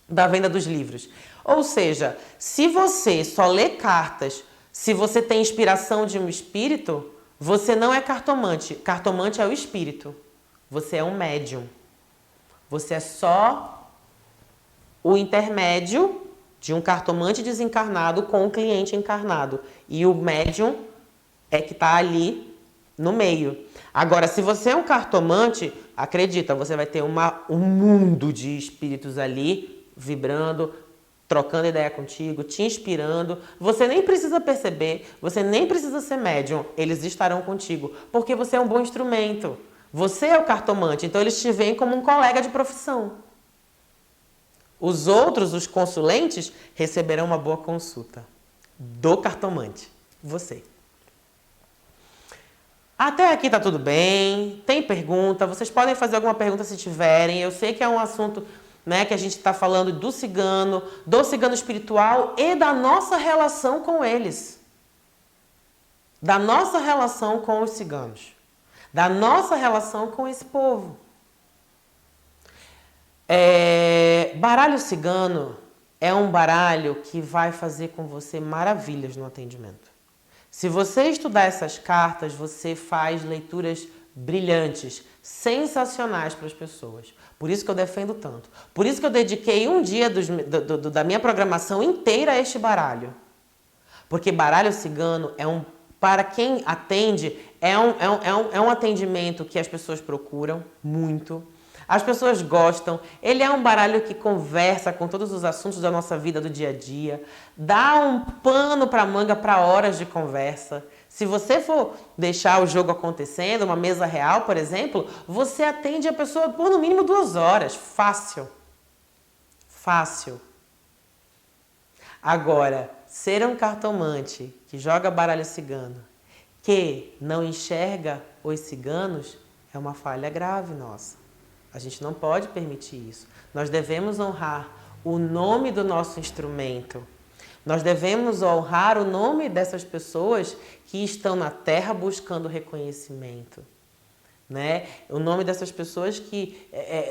da venda dos livros. Ou seja, se você só lê cartas, se você tem inspiração de um espírito, você não é cartomante. Cartomante é o espírito. Você é um médium. Você é só o intermédio de um cartomante desencarnado com um cliente encarnado. E o médium é que está ali no meio. Agora, se você é um cartomante, acredita, você vai ter um mundo de espíritos ali vibrando, trocando ideia contigo, te inspirando. Você nem precisa perceber, você nem precisa ser médium. Eles estarão contigo, porque você é um bom instrumento. Você é o cartomante, então eles te veem como um colega de profissão. Os outros, os consulentes, receberão uma boa consulta do cartomante. Você. Até aqui tá tudo bem. Tem pergunta? Vocês podem fazer alguma pergunta se tiverem. Eu sei que é um assunto, né, que a gente está falando do cigano espiritual e da nossa relação com eles. Da nossa relação com os ciganos. Da nossa relação com esse povo. Baralho cigano é um baralho que vai fazer com você maravilhas no atendimento. Se você estudar essas cartas, você faz leituras brilhantes, sensacionais para as pessoas. Por isso que eu defendo tanto. Por isso que eu dediquei um dia da minha programação inteira a este baralho. Porque baralho cigano para quem atende, é um atendimento que as pessoas procuram muito. As pessoas gostam. Ele é um baralho que conversa com todos os assuntos da nossa vida do dia a dia. Dá um pano para manga para horas de conversa. Se você for deixar o jogo acontecendo, uma mesa real, por exemplo, você atende a pessoa por no mínimo 2 horas. Fácil. Fácil. Agora, ser um cartomante que joga baralho cigano, que não enxerga os ciganos, É uma falha grave nossa. A gente não pode permitir isso. Nós devemos honrar o nome do nosso instrumento. Nós devemos honrar o nome dessas pessoas que estão na Terra buscando reconhecimento, né? O nome dessas pessoas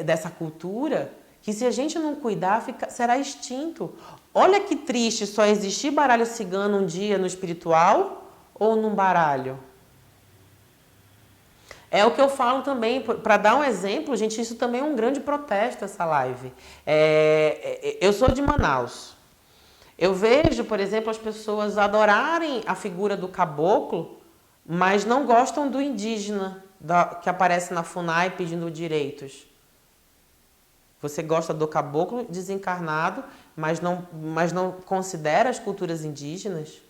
dessa cultura, que se a gente não cuidar, será extinto. Olha que triste só existir baralho cigano um dia no espiritual ou num baralho. É o que eu falo também, para dar um exemplo, gente, isso também é um grande protesto, essa live. Eu sou de Manaus. Eu vejo, por exemplo, as pessoas adorarem a figura do caboclo, mas não gostam do indígena que aparece na FUNAI pedindo direitos. Você gosta do caboclo desencarnado, mas não considera as culturas indígenas?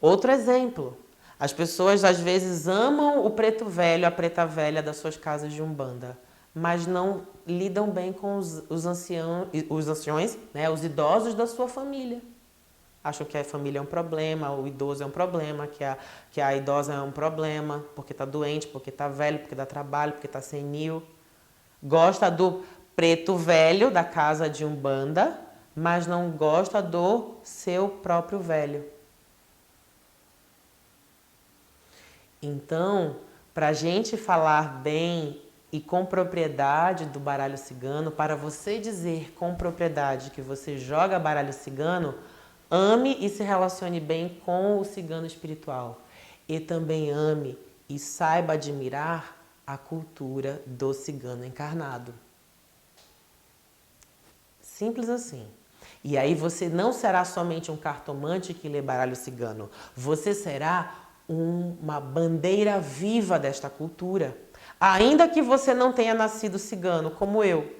Outro exemplo. As pessoas às vezes amam o preto velho, a preta velha das suas casas de umbanda, mas não lidam bem com os anciões, né, os idosos da sua família. Acham que a família é um problema, o idoso é um problema, que a idosa é um problema, porque está doente, porque está velho, porque dá trabalho, porque está senil. Gosta do preto velho da casa de umbanda, mas não gosta do seu próprio velho. Então, para a gente falar bem e com propriedade do baralho cigano, para você dizer com propriedade que você joga baralho cigano, ame e se relacione bem com o cigano espiritual. E também ame e saiba admirar a cultura do cigano encarnado. Simples assim. E aí você não será somente um cartomante que lê baralho cigano. Você será uma bandeira viva desta cultura. Ainda que você não tenha nascido cigano, como eu.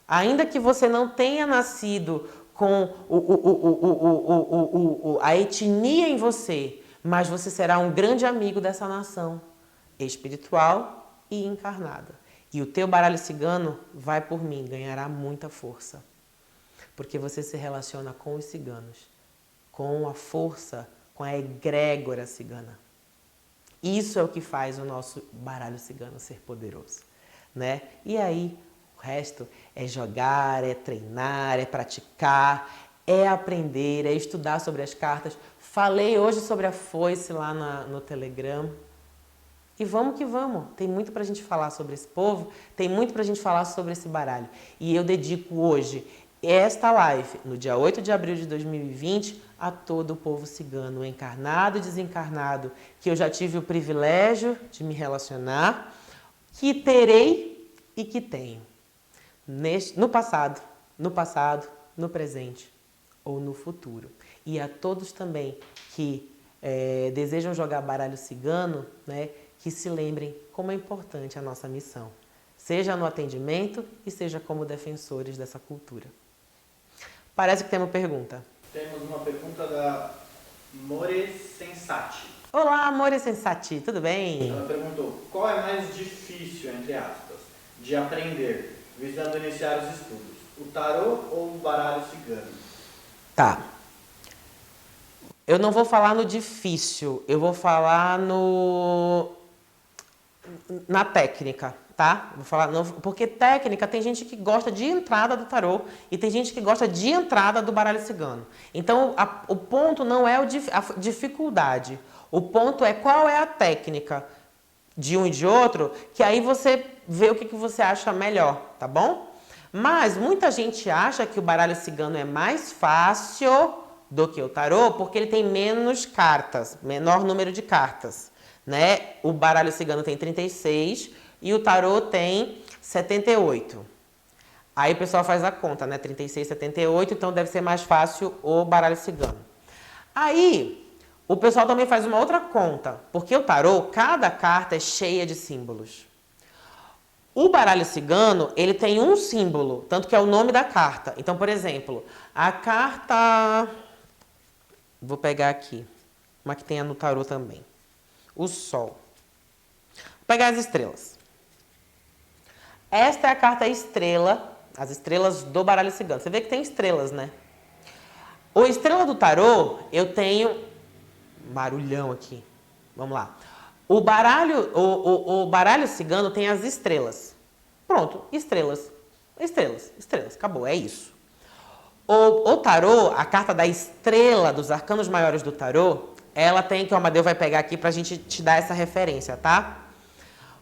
Ainda que você não tenha nascido com a etnia em você, mas você será um grande amigo dessa nação, espiritual e encarnada. E o teu baralho cigano, vai por mim, ganhará muita força. Porque você se relaciona com os ciganos, com a força, com a egrégora cigana. Isso é o que faz o nosso baralho cigano ser poderoso, né? E aí, o resto é jogar, é treinar, é praticar, é aprender, é estudar sobre as cartas. Falei hoje sobre a foice lá no Telegram. E vamos que vamos. Tem muito pra gente falar sobre esse povo, tem muito pra gente falar sobre esse baralho. E eu dedico hoje esta live, no dia 8 de abril de 2020, a todo o povo cigano, encarnado e desencarnado, que eu já tive o privilégio de me relacionar, que terei e que tenho. No passado, no presente ou no futuro. E a todos também que desejam jogar baralho cigano, né, que se lembrem como é importante a nossa missão. Seja no atendimento e seja como defensores dessa cultura. Parece que tem uma pergunta. Temos uma pergunta da More Sensati. Olá, More Sensati, tudo bem? Ela perguntou, qual é mais difícil, entre aspas, de aprender, visando iniciar os estudos? O tarô ou o baralho cigano? Tá. Eu não vou falar no difícil, eu vou falar na técnica. Tá? Vou falar, não, porque técnica, tem gente que gosta de entrada do tarô e tem gente que gosta de entrada do baralho cigano. Então, o ponto não é a dificuldade. O ponto é qual é a técnica de um e de outro, que aí você vê o que você acha melhor, tá bom? Mas muita gente acha que o baralho cigano é mais fácil do que o tarô porque ele tem menos cartas, menor número de cartas, né? O baralho cigano tem 36 e o tarô tem 78. Aí o pessoal faz a conta, né? 36, 78, então deve ser mais fácil o baralho cigano. Aí, o pessoal também faz uma outra conta, porque o tarô, cada carta é cheia de símbolos. O baralho cigano, ele tem um símbolo, tanto que é o nome da carta. Então, por exemplo, a carta... Vou pegar aqui, uma que tenha no tarô também. O Sol. Vou pegar as estrelas. Esta é a carta estrela, as estrelas do baralho cigano. Você vê que tem estrelas, né? O estrela do tarô, eu tenho... Barulhão aqui. Vamos lá. O baralho cigano tem as estrelas. Pronto, estrelas. Estrelas, estrelas, acabou, é isso. O tarô, a carta da estrela dos arcanos maiores do tarô, ela tem, que o Amadeu vai pegar aqui pra gente te dar essa referência, tá?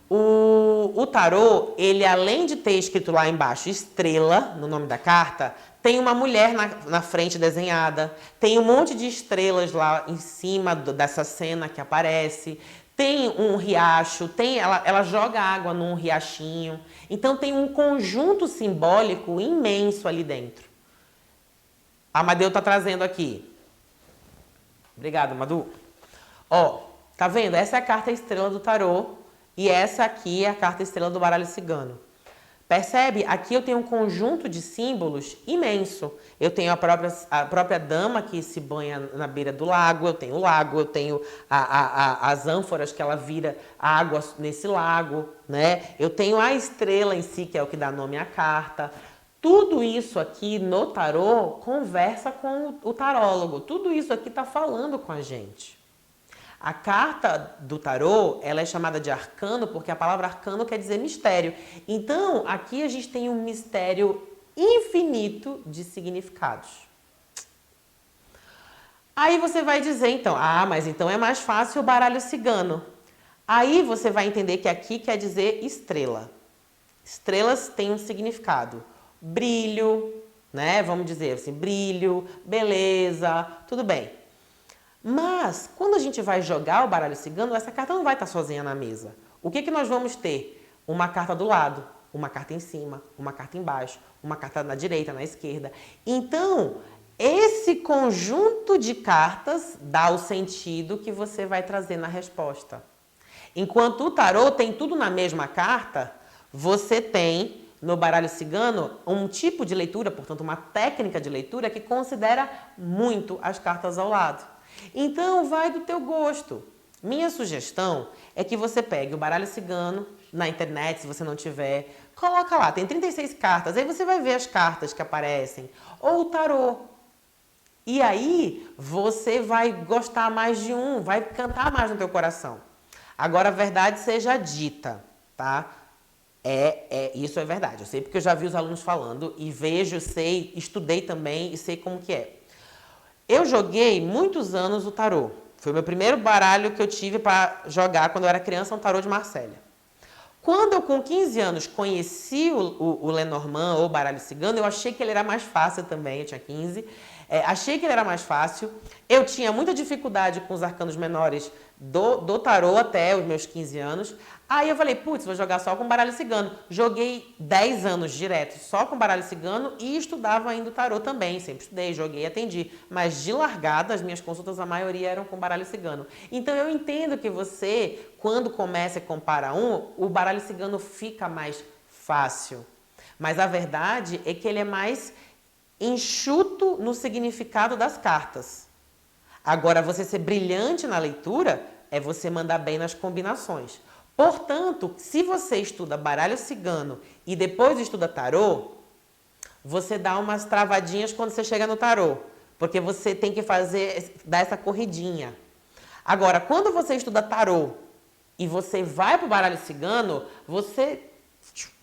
O tarô, ele além de ter escrito lá embaixo estrela, no nome da carta, tem uma mulher na frente desenhada, tem um monte de estrelas lá em cima dessa cena que aparece, tem um riacho, ela joga água num riachinho, então tem um conjunto simbólico imenso ali dentro. Amadeu tá trazendo aqui. Obrigado, Madu. Ó, tá vendo? Essa é a carta estrela do tarô e essa aqui é a carta estrela do baralho cigano. Percebe? Aqui eu tenho um conjunto de símbolos imenso. Eu tenho a própria dama que se banha na beira do lago, eu tenho o lago, eu tenho as ânforas que ela vira água nesse lago, né? Eu tenho a estrela em si, que é o que dá nome à carta. Tudo isso aqui no tarô conversa com o tarólogo. Tudo isso aqui está falando com a gente. A carta do tarô, ela é chamada de arcano porque a palavra arcano quer dizer mistério. Então, aqui a gente tem um mistério infinito de significados. Aí você vai dizer, então, mas então é mais fácil o baralho cigano. Aí você vai entender que aqui quer dizer estrela. Estrelas têm um significado. Brilho, né? Vamos dizer assim, brilho, beleza, tudo bem. Mas, quando a gente vai jogar o baralho cigano, essa carta não vai estar sozinha na mesa. O que nós vamos ter? Uma carta do lado, uma carta em cima, uma carta embaixo, uma carta na direita, na esquerda. Então, esse conjunto de cartas dá o sentido que você vai trazer na resposta. Enquanto o tarô tem tudo na mesma carta, você tem no baralho cigano um tipo de leitura, portanto uma técnica de leitura que considera muito as cartas ao lado. Então vai do teu gosto. Minha sugestão é que você pegue o baralho cigano na internet, se você não tiver, coloca lá, tem 36 cartas, aí você vai ver as cartas que aparecem, ou o tarô. E aí você vai gostar mais de um, vai cantar mais no teu coração. Agora a verdade seja dita, tá? Isso é verdade. Eu sei porque eu já vi os alunos falando e vejo, sei, estudei também e sei como que é. Eu joguei muitos anos o tarô. Foi o meu primeiro baralho que eu tive para jogar quando eu era criança, um tarô de Marselha. Quando eu, com 15 anos, conheci o Lenormand ou baralho cigano, eu achei que ele era mais fácil também, eu tinha 15. Achei que ele era mais fácil. Eu tinha muita dificuldade com os arcanos menores do tarô até os meus 15 anos. Aí eu falei, putz, vou jogar só com baralho cigano. Joguei 10 anos direto só com baralho cigano e estudava ainda o tarô também. Sempre estudei, joguei, atendi. Mas de largada, as minhas consultas, a maioria eram com baralho cigano. Então eu entendo que você, quando começa e compara o baralho cigano fica mais fácil. Mas a verdade é que ele é mais enxuto no significado das cartas. Agora, você ser brilhante na leitura é você mandar bem nas combinações. Portanto, se você estuda baralho cigano e depois estuda tarô, você dá umas travadinhas quando você chega no tarô, porque você tem que dar essa corridinha. Agora, quando você estuda tarô e você vai para o baralho cigano, você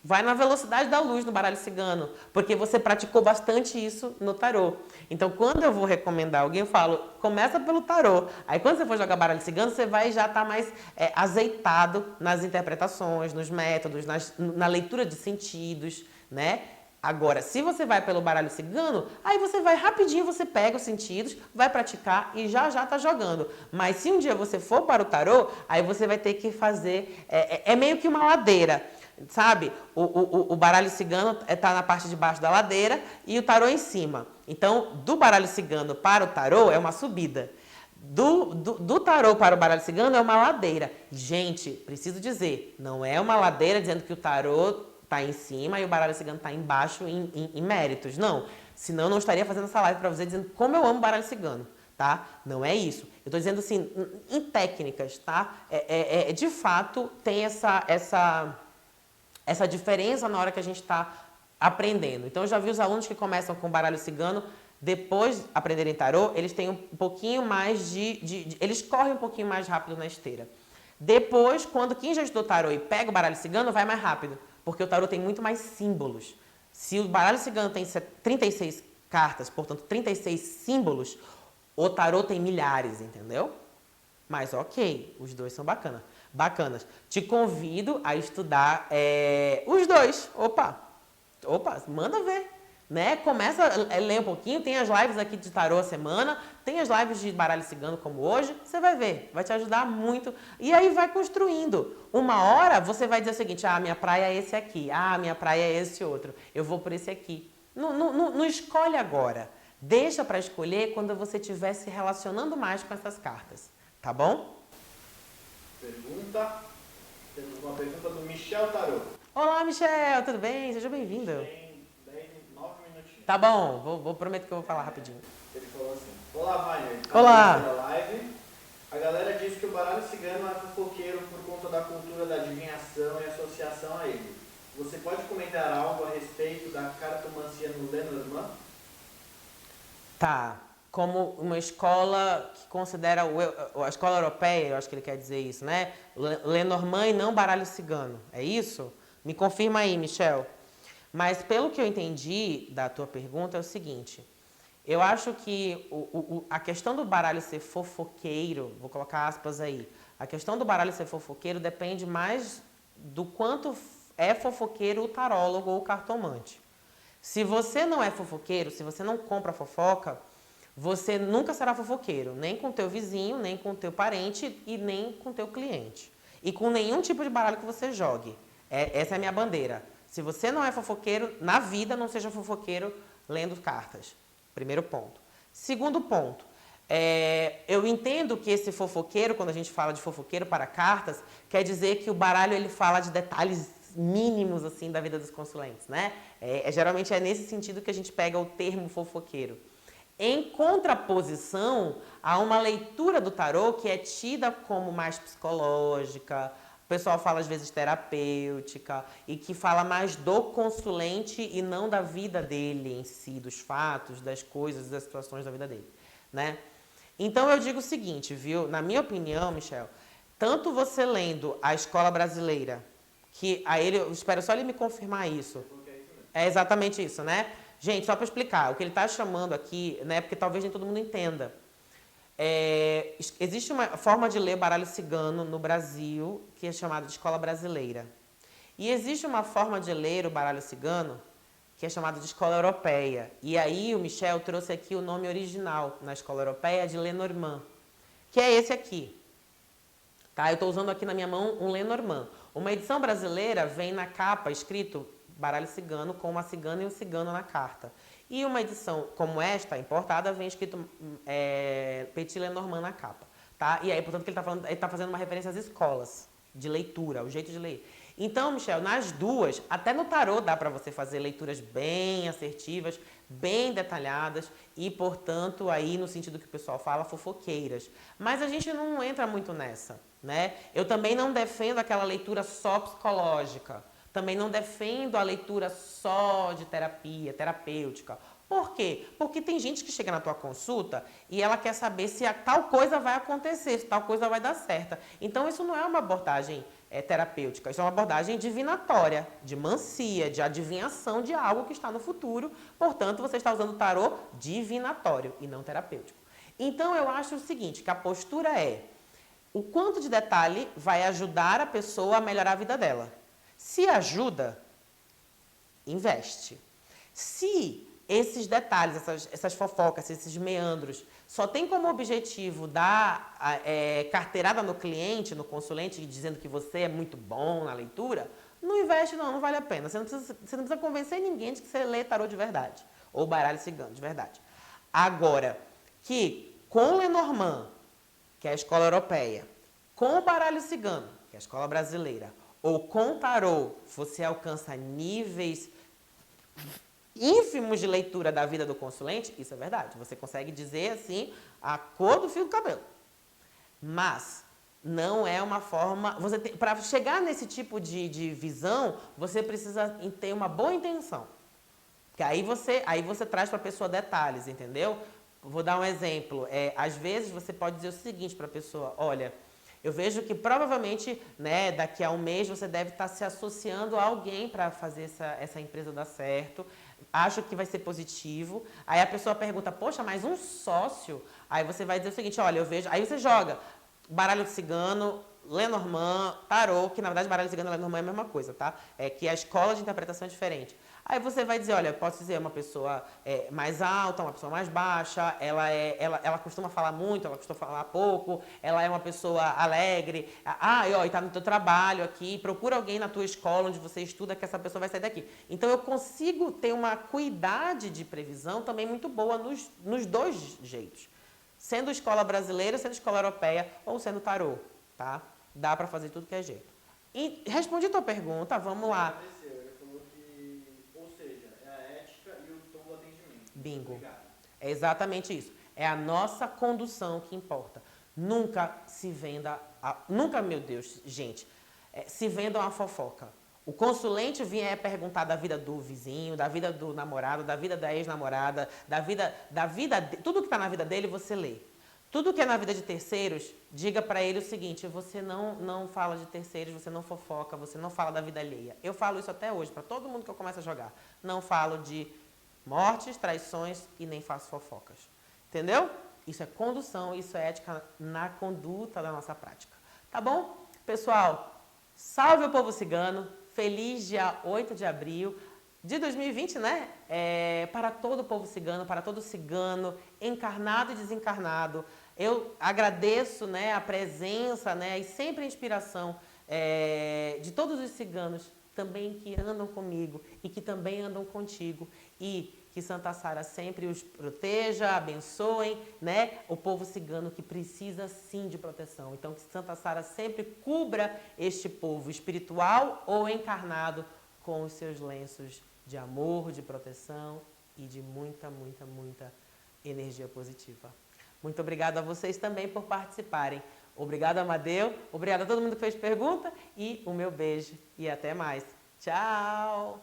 vai na velocidade da luz no baralho cigano, porque você praticou bastante isso no tarô. Então, quando eu vou recomendar alguém, eu falo, começa pelo tarô. Aí, quando você for jogar baralho cigano, você vai já estar mais azeitado nas interpretações, nos métodos, na leitura de sentidos, né? Agora, se você vai pelo baralho cigano, aí você vai rapidinho, você pega os sentidos, vai praticar e já está jogando. Mas se um dia você for para o tarô, aí você vai ter que fazer... É meio que uma ladeira. Sabe, o baralho cigano está na parte de baixo da ladeira e o tarô em cima. Então, do baralho cigano para o tarô é uma subida. Do tarô para o baralho cigano é uma ladeira. Gente, preciso dizer, não é uma ladeira dizendo que o tarô está em cima e o baralho cigano está embaixo em méritos. Não, senão eu não estaria fazendo essa live para você dizendo como eu amo baralho cigano. Tá? Não é isso. Eu estou dizendo assim, em técnicas, tá? De fato, tem essa diferença na hora que a gente está aprendendo. Então, eu já vi os alunos que começam com baralho cigano, depois de aprenderem tarô, eles têm um pouquinho mais eles correm um pouquinho mais rápido na esteira. Depois, quando quem já estudou tarô e pega o baralho cigano, vai mais rápido, porque o tarô tem muito mais símbolos. Se o baralho cigano tem 36 cartas, portanto 36 símbolos, o tarô tem milhares, entendeu? Mas ok, os dois são bacanas. Te convido a estudar os dois. Opa, manda ver. Né? Começa a ler um pouquinho, tem as lives aqui de tarô a semana, tem as lives de baralho cigano como hoje, você vai ver, vai te ajudar muito. E aí vai construindo. Uma hora você vai dizer o seguinte, minha praia é esse aqui, minha praia é esse outro, eu vou por esse aqui. Não escolhe agora, deixa para escolher quando você estiver se relacionando mais com essas cartas, tá bom? Temos uma pergunta do Michel Tarô. Olá, Michel, tudo bem? Seja bem-vindo. Tem 9 minutinhos. Tá bom, prometo que eu vou falar rapidinho. Ele falou assim: Olá, Wagner. Olá. Live. A galera diz que o baralho cigano é fofoqueiro por conta da cultura da adivinhação e associação a ele. Você pode comentar algo a respeito da cartomancia no Lenormand? Tá. Como uma escola que considera a escola europeia, eu acho que ele quer dizer isso, né? Lenormand e não baralho cigano. É isso? Me confirma aí, Michel. Mas pelo que eu entendi da tua pergunta é o seguinte. Eu acho que a questão do baralho ser fofoqueiro, vou colocar aspas aí, a questão do baralho ser fofoqueiro depende mais do quanto é fofoqueiro o tarólogo ou o cartomante. Se você não é fofoqueiro, se você não compra fofoca, você nunca será fofoqueiro, nem com o teu vizinho, nem com o teu parente e nem com o teu cliente. E com nenhum tipo de baralho que você jogue. Essa é a minha bandeira. Se você não é fofoqueiro, na vida não seja fofoqueiro lendo cartas. Primeiro ponto. Segundo ponto, eu entendo que esse fofoqueiro, quando a gente fala de fofoqueiro para cartas, quer dizer que o baralho ele fala de detalhes mínimos assim da vida dos consulentes, né? Geralmente é nesse sentido que a gente pega o termo fofoqueiro. Em contraposição a uma leitura do tarô que é tida como mais psicológica, o pessoal fala às vezes terapêutica, e que fala mais do consulente e não da vida dele em si, dos fatos, das coisas, das situações da vida dele, né? Então eu digo o seguinte, viu? Na minha opinião, Michel, tanto você lendo a Escola Brasileira, que a ele, eu espero só ele me confirmar isso. É exatamente isso, né? Gente, só para explicar, o que ele está chamando aqui, né, porque talvez nem todo mundo entenda. Existe uma forma de ler baralho cigano no Brasil, que é chamada de Escola Brasileira. E existe uma forma de ler o baralho cigano, que é chamada de Escola Europeia. E aí o Michel trouxe aqui o nome original na Escola Europeia de Lenormand, que é esse aqui. Tá? Eu estou usando aqui na minha mão um Lenormand. Uma edição brasileira vem na capa escrito baralho cigano com uma cigana e um cigano na carta. E uma edição como esta, importada, vem escrito Petit Lenormand na capa. Tá? E aí, portanto, ele está fazendo uma referência às escolas de leitura, o jeito de ler. Então, Michel, nas duas, até no tarô dá para você fazer leituras bem assertivas, bem detalhadas e, portanto, aí no sentido que o pessoal fala, fofoqueiras. Mas a gente não entra muito nessa, né? Eu também não defendo aquela leitura só psicológica. Também não defendo a leitura só de terapia, terapêutica. Por quê? Porque tem gente que chega na tua consulta e ela quer saber se tal coisa vai acontecer, se tal coisa vai dar certa. Então, isso não é uma abordagem terapêutica, isso é uma abordagem divinatória, de mancia, de adivinhação de algo que está no futuro. Portanto, você está usando o tarô divinatório e não terapêutico. Então, eu acho o seguinte, que a postura é o quanto de detalhe vai ajudar a pessoa a melhorar a vida dela. Se ajuda, investe. Se esses detalhes, essas fofocas, esses meandros, só tem como objetivo dar carteirada no cliente, no consulente, dizendo que você é muito bom na leitura, não investe não vale a pena. Você não precisa convencer ninguém de que você lê tarô de verdade, ou baralho cigano de verdade. Agora, que com Lenormand, que é a escola europeia, com o baralho cigano, que é a escola brasileira, ou com tarô, você alcança níveis ínfimos de leitura da vida do consulente, isso é verdade. Você consegue dizer, assim, a cor do fio do cabelo. Mas não é uma forma... Para chegar nesse tipo de visão, você precisa ter uma boa intenção. Porque aí você traz para a pessoa detalhes, entendeu? Vou dar um exemplo. Às vezes, você pode dizer o seguinte para a pessoa, olha... Eu vejo que provavelmente, né, daqui a um mês você deve estar se associando a alguém para fazer essa empresa dar certo. Acho que vai ser positivo. Aí a pessoa pergunta, poxa, mas um sócio? Aí você vai dizer o seguinte, olha, eu vejo... Aí você joga baralho de cigano, Lenormand, tarô, que na verdade baralho de cigano e Lenormand é a mesma coisa, tá? É que a escola de interpretação é diferente. Aí você vai dizer, olha, eu posso dizer uma pessoa mais alta, uma pessoa mais baixa, ela costuma falar muito, ela costuma falar pouco, ela é uma pessoa alegre, e tá no teu trabalho aqui, procura alguém na tua escola onde você estuda que essa pessoa vai sair daqui. Então eu consigo ter uma acuidade de previsão também muito boa nos dois jeitos. Sendo escola brasileira, sendo escola europeia ou sendo tarô, tá? Dá pra fazer tudo que é jeito. E respondi a tua pergunta, vamos lá. Ele falou que, ou seja, é a ética e o tom do atendimento. Bingo. Obrigado. É exatamente isso. É a nossa condução que importa. Nunca se venda... Nunca, meu Deus, gente, se venda uma fofoca. O consulente vier perguntar da vida do vizinho, da vida do namorado, da vida da ex-namorada, tudo que está na vida dele, você lê. Tudo que é na vida de terceiros, diga para ele o seguinte, você não fala de terceiros, você não fofoca, você não fala da vida alheia. Eu falo isso até hoje, para todo mundo que eu começo a jogar. Não falo de mortes, traições e nem faço fofocas. Entendeu? Isso é condução, isso é ética na conduta da nossa prática. Tá bom? Pessoal, salve o povo cigano. Feliz dia 8 de abril de 2020, né? Para todo o povo cigano, para todo cigano, encarnado e desencarnado. Eu agradeço, né, a presença, né, e sempre a inspiração de todos os ciganos também que andam comigo e que também andam contigo. E que Santa Sara sempre os proteja, abençoe, né? O povo cigano que precisa sim de proteção. Então que Santa Sara sempre cubra este povo espiritual ou encarnado com os seus lenços de amor, de proteção e de muita, muita, muita energia positiva. Muito obrigada a vocês também por participarem. Obrigada, Amadeu. Obrigada a todo mundo que fez pergunta. E o meu beijo. E até mais. Tchau!